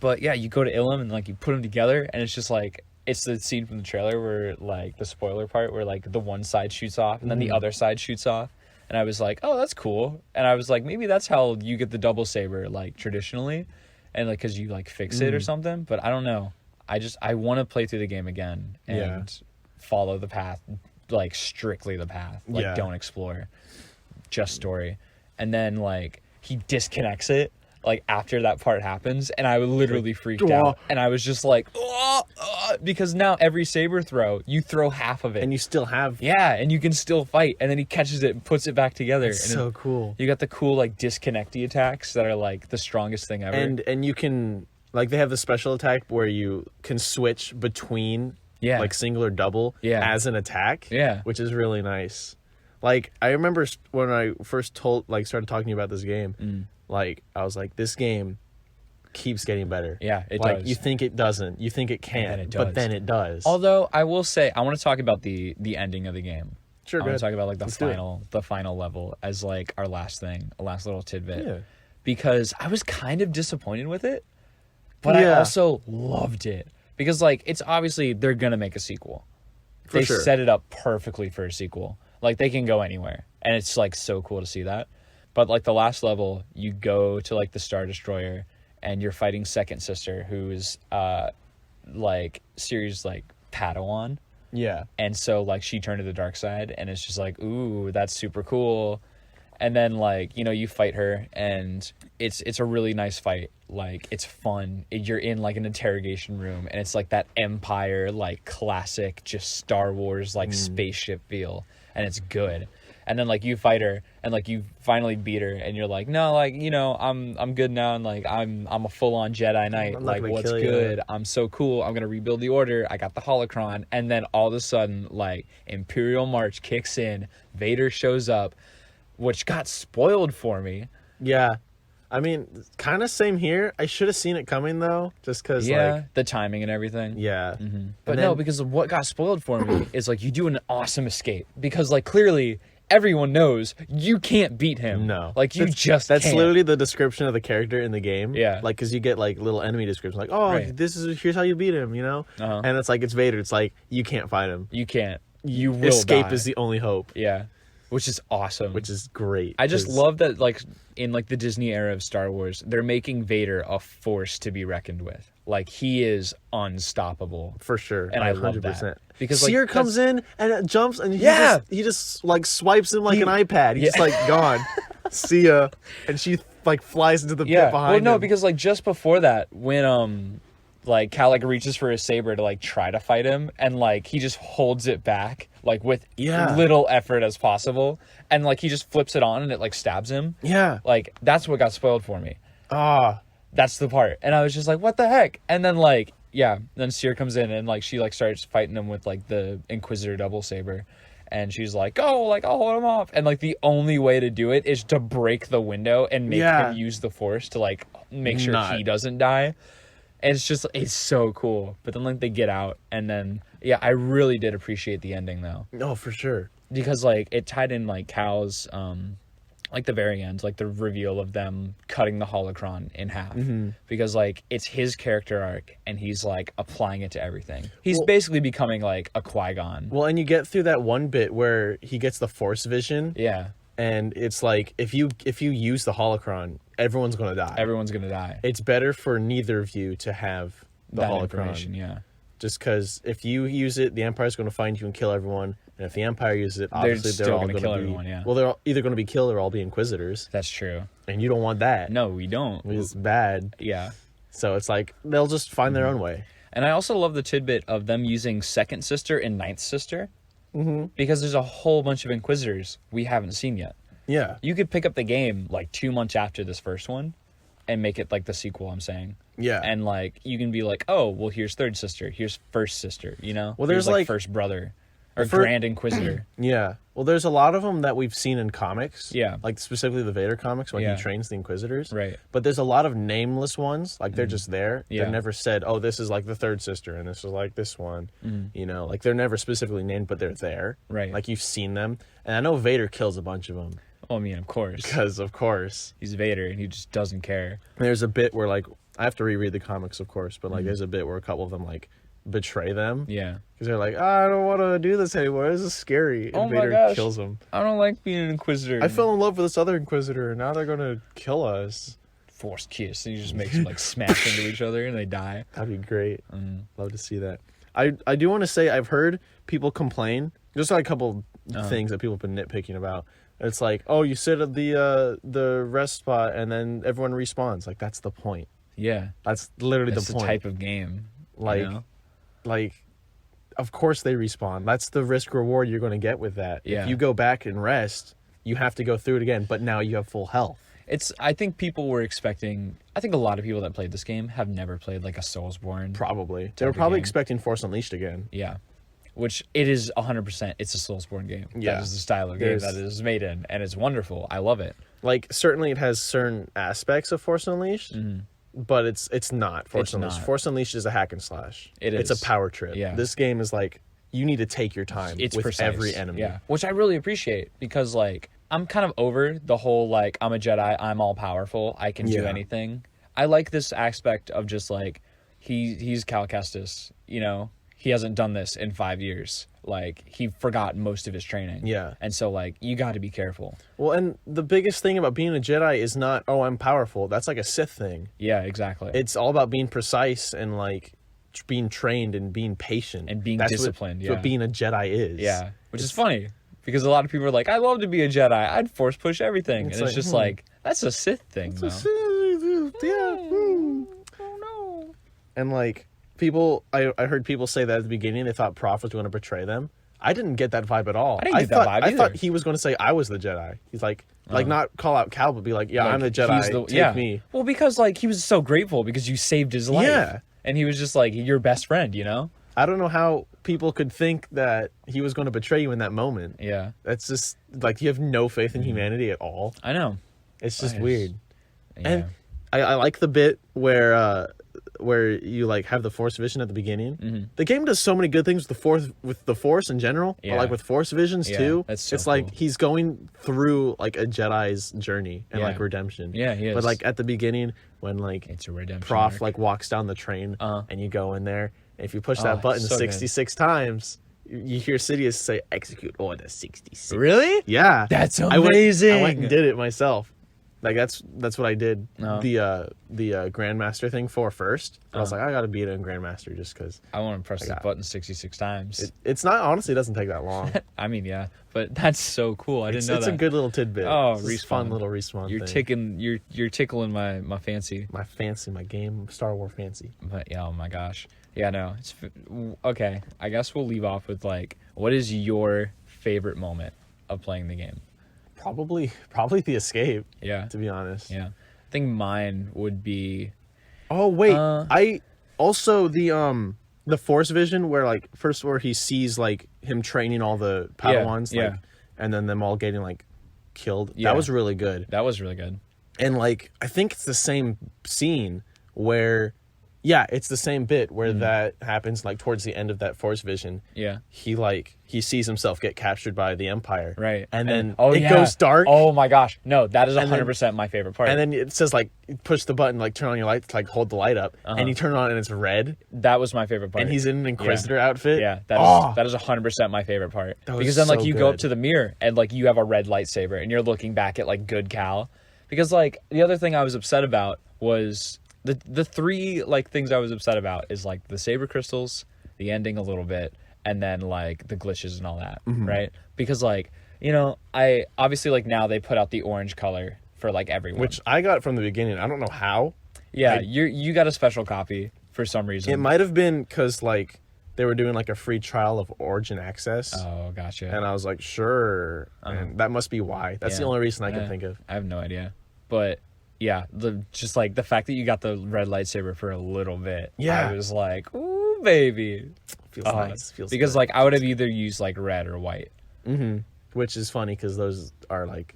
A: But yeah, you go to Ilum and like you put them together, and it's just like, it's the scene from the trailer where like the spoiler part where like the one side shoots off and then the other side shoots off, and I was like, oh, that's cool. And I was like, maybe that's how you get the double saber like traditionally, and like because you like fix it or something. But I don't know. I want to play through the game again and follow the path, like strictly the path, like don't explore, just story. And then like he disconnects it like after that part happens, and I literally freaked out, and I was just like, because now every saber throw, you throw half of it,
B: and you still have
A: and you can still fight, and then he catches it and puts it back together.
B: It's so cool.
A: You got the cool like disconnecty attacks that are like the strongest thing ever,
B: and you can like they have the special attack where you can switch between like single or double as an attack, which is really nice. Like, I remember when I first started talking about this game, like, I was like, this game keeps getting better.
A: Yeah, it
B: like,
A: does.
B: You think it doesn't. You think it can't, but then it does.
A: Although, I will say, I want to talk about the ending of the game.
B: Sure,
A: I want to talk about, like, the final level as, like, our last little tidbit. Yeah. Because I was kind of disappointed with it, but I also loved it. Because, like, it's obviously, they're going to make a sequel. They set it up perfectly for a sequel. Like, they can go anywhere. And it's, like, so cool to see that. But, like, the last level, you go to, like, the Star Destroyer, and you're fighting Second Sister, who's, like, Ciri's, like, Padawan.
B: Yeah.
A: And so, like, she turned to the dark side, and it's just like, ooh, that's super cool. And then, like, you know, you fight her, and it's a really nice fight. Like, it's fun. You're in, like, an interrogation room, and it's, like, that Empire, like, classic, just Star Wars, like, spaceship feel. And it's good. And then, like, you fight her, and, like, you finally beat her, and you're like, no, like, you know, I'm good now, and, like, I'm a full-on Jedi Knight. Like, what's good? I'm so cool. I'm gonna rebuild the Order. I got the holocron. And then all of a sudden, like, Imperial March kicks in. Vader shows up, which got spoiled for me.
B: Yeah. I mean, kind of same here. I should have seen it coming, though, just because, like...
A: the timing and everything.
B: Yeah.
A: Mm-hmm. But no, because of what got spoiled for me is, like, you do an awesome escape. Because, like, clearly, everyone knows you can't beat him.
B: No.
A: Like, that's
B: can't. Literally the description of the character in the game.
A: Yeah.
B: Like, because you get, like, little enemy descriptions. Like, oh, here's how you beat him, you know?
A: Uh-huh.
B: And it's like, it's Vader. It's like, you can't fight him.
A: You can't. You will
B: Escape
A: die.
B: is the only hope.
A: Yeah. Which is awesome.
B: Which is great.
A: I just love that, like, in, like, the Disney era of Star Wars, they're making Vader a force to be reckoned with. Like, he is unstoppable.
B: For sure.
A: And I love 100%. That.
B: Because, like, Seer comes in and it jumps and he just like, swipes him like an iPad. He's just, like, gone. See ya. And she, like, flies into the pit behind him.
A: Well, no, because, like, just before that, when, like, Cal, like, reaches for his saber to, like, try to fight him, and, like, he just holds it back, like, with little effort as possible, and, like, he just flips it on and it, like, stabs him.
B: Yeah.
A: Like, that's what got spoiled for me.
B: Ah.
A: That's the part. And I was just like, what the heck? And then, like, then Seer comes in and, like, she, like, starts fighting him with, like, the Inquisitor double saber. And she's like, oh, like, I'll hold him off. And, like, the only way to do it is to break the window and make him use the Force to, like, make sure he doesn't die. And it's so cool. But then, like, they get out. And then, I really did appreciate the ending, though.
B: Oh, for sure.
A: Because, like, it tied in, like, Cal's, like, the very end, like, the reveal of them cutting the holocron in half. Mm-hmm. Because, like, it's his character arc, and he's, like, applying it to everything. He's basically becoming, like, a Qui-Gon.
B: Well, and you get through that one bit where he gets the Force vision.
A: Yeah.
B: And it's like, if you use the holocron, everyone's going to die.
A: Everyone's going to die.
B: It's better for neither of you to have the holocron.
A: Information, yeah.
B: Just because if you use it, the Empire's going to find you and kill everyone. And if the Empire uses it, obviously they're all going to kill everyone, Well, they're either going to be killed or all be Inquisitors.
A: That's true.
B: And you don't want that.
A: No, we don't.
B: It's bad.
A: Yeah.
B: So it's like, they'll just find their own way.
A: And I also love the tidbit of them using Second Sister and Ninth Sister.
B: Mm-hmm.
A: Because there's a whole bunch of Inquisitors we haven't seen yet.
B: Yeah.
A: You could pick up the game, like, 2 months after this first one and make it, like, the sequel, I'm saying.
B: Yeah.
A: And, like, you can be like, oh, well, here's Third Sister. Here's First Sister, you know?
B: Well, there's, like,
A: First Brother. Or Grand Inquisitor.
B: Yeah. Well, there's a lot of them that we've seen in comics.
A: Yeah.
B: Like, specifically the Vader comics when he trains the Inquisitors.
A: Right.
B: But there's a lot of nameless ones. Like, they're just there.
A: Yeah.
B: They're never said, oh, this is, like, the Third Sister, and this is, like, this one. You know? Like, they're never specifically named, but they're there.
A: Right.
B: Like, you've seen them. And I know Vader kills a bunch of them.
A: Well, I mean, of course.
B: Because, of course.
A: He's Vader, and he just doesn't care.
B: There's a bit where, like, I have to reread the comics, of course, but, like, there's a bit where a couple of them, like, betray them.
A: Yeah.
B: Because they're like, I don't want to do this anymore. This is scary. And Vader kills them.
A: I don't like being an Inquisitor.
B: I fell in love with this other Inquisitor, and now they're going to kill us.
A: Force kiss. And he just makes them, like, smash into each other, and they die.
B: That'd be great. Love to see that. I do want to say, I've heard people complain. Just like a couple things that people have been nitpicking about. It's like, oh, you sit at the rest spot, and then everyone respawns. Like, that's the point.
A: Yeah.
B: That's literally the point.
A: That's the type of game.
B: Like,
A: you know?
B: Like, of course they respawn. That's the risk reward you're going to get with that.
A: Yeah.
B: If you go back and rest, you have to go through it again, but now you have full health.
A: I think people were expecting, I think a lot of people that played this game have never played, like, a Soulsborne.
B: Probably. They were probably expecting Force Unleashed again.
A: Yeah. which it is 100%. It's a Soulsborne game.
B: Yeah.
A: That is the style of game that it is made in, and it's wonderful. I love it.
B: Like, certainly it has certain aspects of Force Unleashed, but it's not Force Unleashed. Force Unleashed is a hack and slash. It's a power trip.
A: Yeah.
B: This game is like, you need to take your time with precise. Every enemy.
A: Yeah, which I really appreciate, because like I'm kind of over the whole like I'm a Jedi, I'm all powerful, I can do anything. I like this aspect of just like he's Cal Kestis, you know, he hasn't done this in 5 years. Like, he forgot most of his training.
B: Yeah.
A: And so like you got to be careful.
B: Well, and the biggest thing about being a Jedi is not, oh, I'm powerful. That's like a Sith thing.
A: Yeah, exactly.
B: It's all about being precise and like being trained and being patient
A: and being disciplined.
B: That's what being a Jedi is.
A: Yeah, which is funny because a lot of people are like, I love to be a Jedi, I'd force push everything, and it's just like, that's a Sith thing though.
B: Oh no. And like people, I heard people say that at the beginning they thought Prof was going to betray them. I didn't get that vibe at all.
A: I didn't get that vibe either.
B: I thought he was going to say I was the Jedi. He's like not call out Cal, but be like, yeah, like, I'm the Jedi. Take me.
A: Well, because like he was so grateful because you saved his life. Yeah. And he was just like your best friend, you know?
B: I don't know how people could think that he was going to betray you in that moment.
A: Yeah.
B: That's just like, you have no faith in humanity at all.
A: I know.
B: It's just weird. Yeah. And I like the bit where you like have the Force vision at the beginning. The game does so many good things with the Force in general, but like with Force visions too. It's like he's going through like a Jedi's journey and like redemption.
A: Yeah, he is.
B: But like at the beginning when like
A: it's a redemption
B: Prof
A: arc.
B: like walks down the train and you go in there, and if you push that button 66 times, you hear Sidious say execute order 66.
A: Really?
B: Yeah.
A: That's amazing.
B: I went and did it myself. Like that's what I did the Grandmaster thing for first. I was like, I gotta beat it in Grandmaster just because
A: I want to press the button 66 times.
B: It's not, honestly, it doesn't take that long.
A: I mean, yeah, but that's so cool. I didn't know that.
B: It's a good little tidbit.
A: Oh,
B: it's a fun little Respawn
A: thing. You're tickling my fancy.
B: My game Star Wars fancy.
A: But yeah, oh my gosh, yeah, no, it's okay. I guess we'll leave off with like, what is your favorite moment of playing the game?
B: Probably the escape.
A: Yeah.
B: To be honest.
A: Yeah. I think mine would be.
B: Oh wait, I also the Force vision where he sees like him training all the Padawans, and then them all getting like killed. Yeah. That was really good.
A: That was really good.
B: And like I think it's the same scene where. Yeah, it's the same bit where that happens, like, towards the end of that Force vision.
A: Yeah.
B: He sees himself get captured by the Empire.
A: Right.
B: And then it goes dark.
A: Oh, my gosh. No, that is 100% my favorite part.
B: And then it says, like, push the button, like, turn on your lights, like, hold the light up. And you turn it on and it's red.
A: That was my favorite part.
B: And he's in an Inquisitor outfit.
A: Yeah, that is 100% my favorite part. Because then, like, you go up to the mirror and, like, you have a red lightsaber and you're looking back at, like, good Cal. Because, like, the other thing I was upset about was... The three like things I was upset about is like the saber crystals, the ending a little bit, and then like the glitches and all that, right? Because like, you know, I obviously like now they put out the orange color for like everyone,
B: which I got from the beginning. I don't know how.
A: Yeah, you got a special copy for some reason.
B: It might have been because like they were doing like a free trial of Origin Access.
A: Oh, gotcha.
B: And I was like, sure, and that must be why. That's the only reason I can think of.
A: I have no idea, but. Yeah, just like the fact that you got the red lightsaber for a little bit.
B: Yeah.
A: I was like, ooh, baby.
B: Feels nice. Feels
A: because
B: good.
A: Like I would have either used like red or white.
B: Which is funny because those are like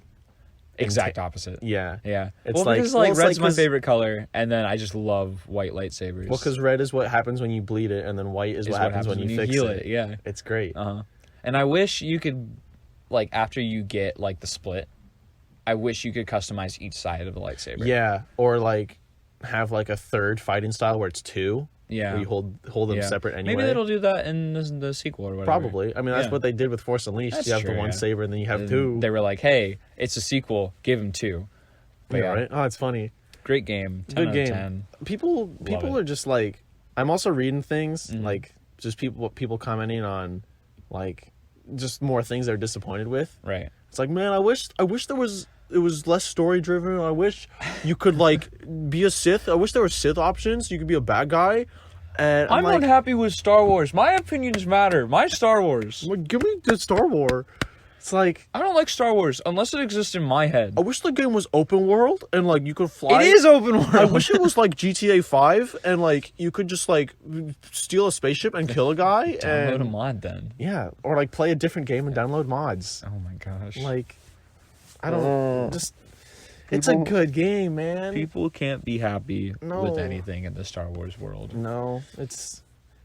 A: exact opposite.
B: Yeah.
A: Yeah.
B: It's
A: well, because like red's my favorite color, and then I just love white lightsabers.
B: Well, because red is what happens when you bleed it, and then white is what happens when you fix
A: heal it. Yeah.
B: It's great.
A: And I wish you could, like, after you get like the split. I wish you could customize each side of the lightsaber.
B: Yeah, or like have like a third fighting style where it's two.
A: Yeah,
B: where you hold them separate anyway.
A: Maybe they'll do that in the sequel or whatever.
B: Probably. I mean, that's what they did with Force Unleashed. That's you have the one saber and then you have two.
A: They were like, "Hey, it's a sequel. Give him two."
B: But right? Oh, it's funny.
A: Great game. 10
B: Good game.
A: 10.
B: People are just like. I'm also reading things like just people commenting on, like, just more things they're disappointed with.
A: Right.
B: It's like, man, I wish it was less story driven. I wish you could like be a Sith. I wish there were Sith options. You could be a bad guy. And
A: I'm
B: like,
A: not happy with Star Wars. My opinions matter. My Star Wars.
B: Like, give me the Star Wars. It's like,
A: I don't like Star Wars unless it exists in my head.
B: I wish the game was open world and like you could fly.
A: It is open world.
B: I wish it was like GTA 5 and like you could just like steal a spaceship and kill a guy.
A: Download
B: and
A: a mod then.
B: Yeah, or like play a different game and download mods.
A: Oh my gosh.
B: Like, I don't just. It's a good game, man.
A: People can't be happy with anything in the Star Wars world.
B: No, it's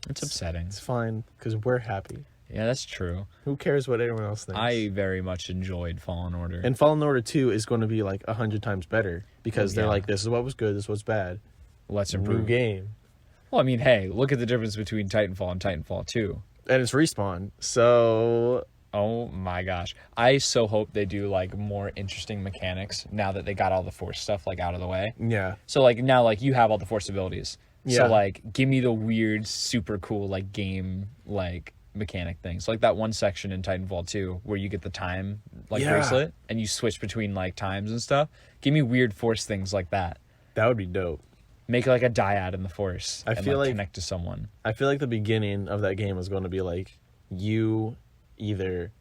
A: upsetting.
B: It's fine because we're happy.
A: Yeah, that's true.
B: Who cares what anyone else thinks?
A: I very much enjoyed Fallen Order.
B: And Fallen Order 2 is going to be like 100 times better because they're like, this is what was good, this was bad.
A: Let's improve.
B: New game.
A: Well, I mean, hey, look at the difference between Titanfall and Titanfall 2.
B: And it's Respawn, so...
A: Oh my gosh. I so hope they do like more interesting mechanics now that they got all the Force stuff like out of the way.
B: Yeah.
A: So like now like you have all the Force abilities.
B: Yeah.
A: So like give me the weird, super cool like game like mechanic things. Like that one section in Titanfall 2 where you get the time like bracelet and you switch between like times and stuff. Give me weird Force things like that.
B: That would be dope.
A: Make like a dyad in the Force.
B: I feel like
A: connect to someone.
B: I feel like the beginning of that game is going to be like you either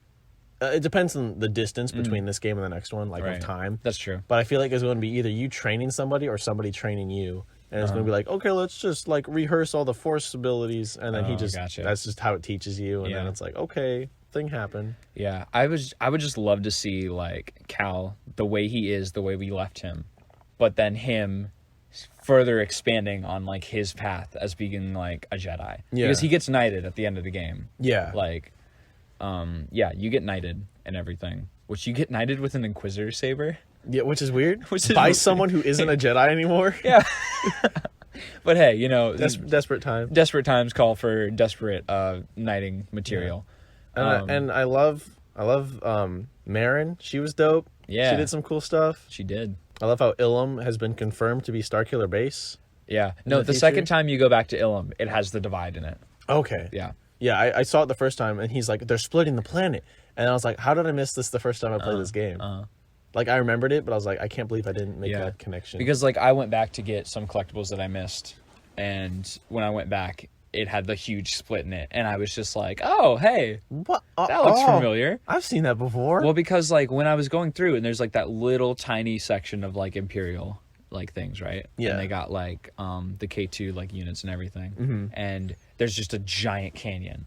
B: it depends on the distance between this game and the next one, like of time.
A: That's true.
B: But I feel like it's going to be either you training somebody or somebody training you. And it's going to be like, okay, let's just like rehearse all the Force abilities, and then that's just how it teaches you, and then it's like, okay, thing happened.
A: Yeah, I would just love to see like Cal the way he is, the way we left him, but then him further expanding on like his path as being like a Jedi. Yeah. Because he gets knighted at the end of the game.
B: Yeah.
A: Like you get knighted and everything. Which you get knighted with an Inquisitor saber.
B: Yeah, which is weird. By someone who isn't a Jedi anymore.
A: Yeah. But hey, you know,
B: desperate times.
A: Desperate times call for desperate knighting material.
B: Yeah. And I love Marin. She was dope.
A: Yeah.
B: She did some cool stuff.
A: She did.
B: I love how Ilum has been confirmed to be Starkiller Base.
A: Yeah. No, the second time you go back to Ilum, it has the divide in it.
B: Okay.
A: Yeah.
B: Yeah, I saw it the first time, and he's like, they're splitting the planet. And I was like, how did I miss this the first time I played this game? Like, I remembered it, but I was like, I can't believe I didn't make that connection.
A: Because, like, I went back to get some collectibles that I missed. And when I went back, it had the huge split in it. And I was just like, oh, hey,
B: what?
A: That looks familiar.
B: I've seen that before.
A: Well, because, like, when I was going through, and there's, like, that little tiny section of, like, Imperial, like, things, right?
B: Yeah.
A: And they got, like, the K2, like, units and everything. Mm-hmm. And there's just a giant canyon.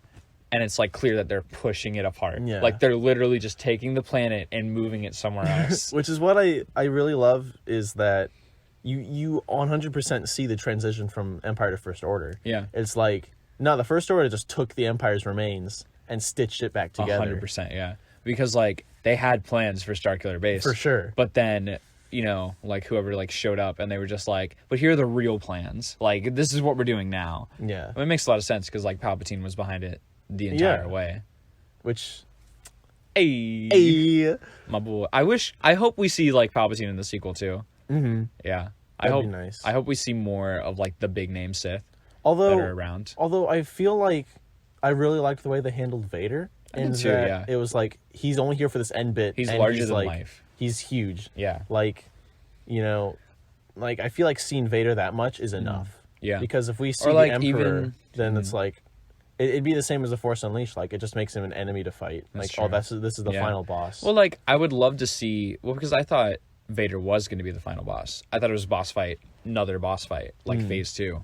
A: And it's like clear that they're pushing it apart. Yeah. Like they're literally just taking the planet and moving it somewhere else.
B: Which is what I really love is that you 100% see the transition from Empire to First Order.
A: Yeah.
B: It's like, no, the First Order just took the Empire's remains and stitched it back together.
A: 100%, yeah. Because like they had plans for Starkiller Base.
B: For sure.
A: But then, you know, like whoever like showed up and they were just like, but here are the real plans. Like this is what we're doing now.
B: Yeah.
A: I mean, it makes a lot of sense because like Palpatine was behind it the entire way.
B: Which
A: my boy. I hope we see like Palpatine in the sequel too.
B: Mm-hmm.
A: Yeah.
B: That'd be nice.
A: I hope we see more of like the big name Sith that are around.
B: Although I feel like I really liked the way they handled Vader. And too, it was like he's only here for this end bit.
A: He's larger than life.
B: He's huge.
A: Yeah.
B: Like, you know, like I feel like seeing Vader that much is enough.
A: Yeah.
B: Because if we see like the Emperor, then it's like it'd be the same as the Force Unleashed. Like, it just makes him an enemy to fight. That's like, true. This is the final boss.
A: Well, like, I would love to see... Well, because I thought Vader was going to be the final boss. I thought it was a boss fight, another boss fight, like Phase 2.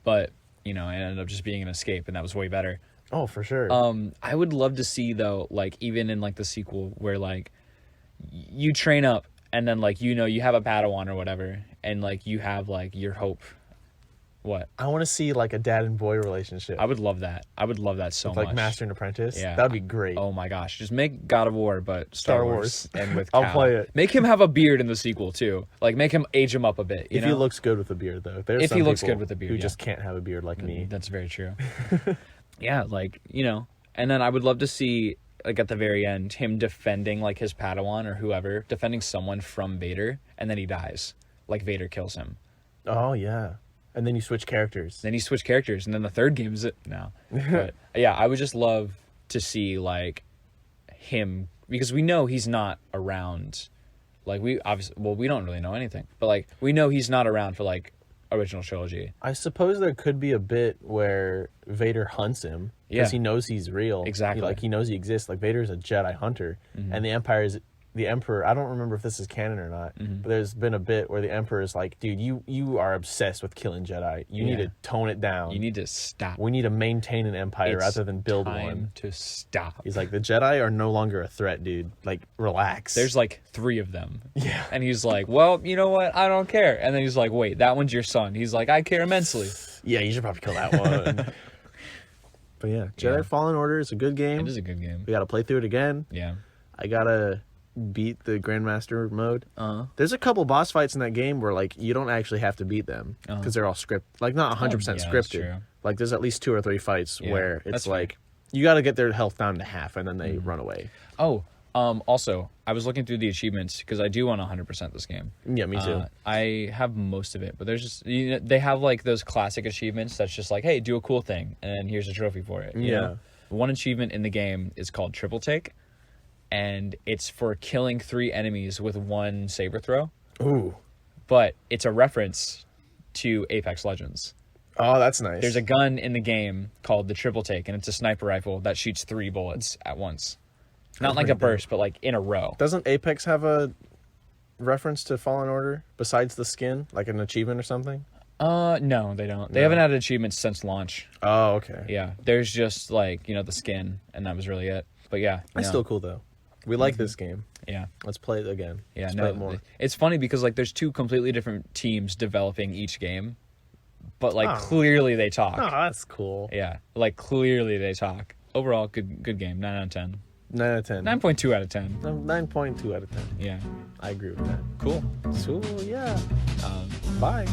A: But, you know, it ended up just being an escape, and that was way better.
B: Oh, for sure.
A: I would love to see, though, like, even in, like, the sequel, where, like, you train up, and then, like, you know, you have a Padawan or whatever, and, like, you have, like, your hope... What?
B: I want to see like a dad and boy relationship.
A: I would love that. I would love that so much.
B: Like Master and Apprentice.
A: Yeah,
B: that'd be great.
A: Oh my gosh, just make God of War, but Star Wars and with Cal.
B: I'll play it.
A: Make him have a beard in the sequel too. Like make him age him up a bit.
B: If he looks good with a beard, though.
A: If he looks good with a beard,
B: who just can't have a beard like me.
A: That's very true. Yeah, like you know, and then I would love to see like at the very end him defending like his Padawan or whoever, defending someone from Vader, and then he dies. Like Vader kills him.
B: Oh yeah. And then you switch characters.
A: And then the third game is it now. But yeah, I would just love to see like him because we know he's not around. Like we obviously, well, we don't really know anything, but like we know he's not around for like original trilogy.
B: I suppose there could be a bit where Vader hunts him because he knows he's real.
A: Exactly.
B: He knows he exists. Like, Vader's a Jedi hunter, and the Emperor, I don't remember if this is canon or not, but there's been a bit where the Emperor is like, dude, you are obsessed with killing Jedi. You need to tone it down.
A: You need to stop.
B: We need to maintain an empire rather than build
A: time
B: one.
A: To stop.
B: He's like, the Jedi are no longer a threat, dude. Like, relax.
A: There's like 3 of them.
B: Yeah.
A: And he's like, well, you know what? I don't care. And then he's like, wait, that one's your son. He's like, I care immensely.
B: Yeah, you should probably kill that one. But yeah, Jedi Fallen Order is a good game.
A: It is a good game.
B: We got to play through it again.
A: Yeah.
B: I got to beat the Grandmaster mode. There's a couple boss fights in that game where, like, you don't actually have to beat them because they're all like, not 100% scripted. Like, there's at least 2 or 3 fights where it's like you got to get their health down to half and then they run away.
A: Also, I was looking through the achievements because I do want to 100% this game.
B: Yeah, me too.
A: I have most of it, but there's just, they have like those classic achievements that's just like, hey, do a cool thing and here's a trophy for it. You know? One achievement in the game is called Triple Take, and it's for killing 3 enemies with 1 saber throw.
B: Ooh.
A: But it's a reference to Apex Legends.
B: Oh, that's nice.
A: There's a gun in the game called the Triple Take, and it's a sniper rifle that shoots 3 bullets at once. Not like a burst, but like in a row.
B: Doesn't Apex have a reference to Fallen Order besides the skin, like an achievement or something?
A: No, they don't. They haven't had achievements since launch.
B: Oh, okay.
A: Yeah, there's just like, the skin, and that was really it. But yeah.
B: That's still cool, though. We like this game.
A: Yeah.
B: Let's play it again.
A: Yeah,
B: Let's play it more.
A: It's funny because like there's 2 completely different teams developing each game, but like clearly they talk.
B: Oh, that's cool.
A: Yeah, like clearly they talk. Overall, good game. 9 out of 10.
B: 9 out of 10.
A: 9.2 out of 10.
B: 9.2 out of 10.
A: Yeah.
B: I agree with that.
A: Cool.
B: So, yeah. Bye.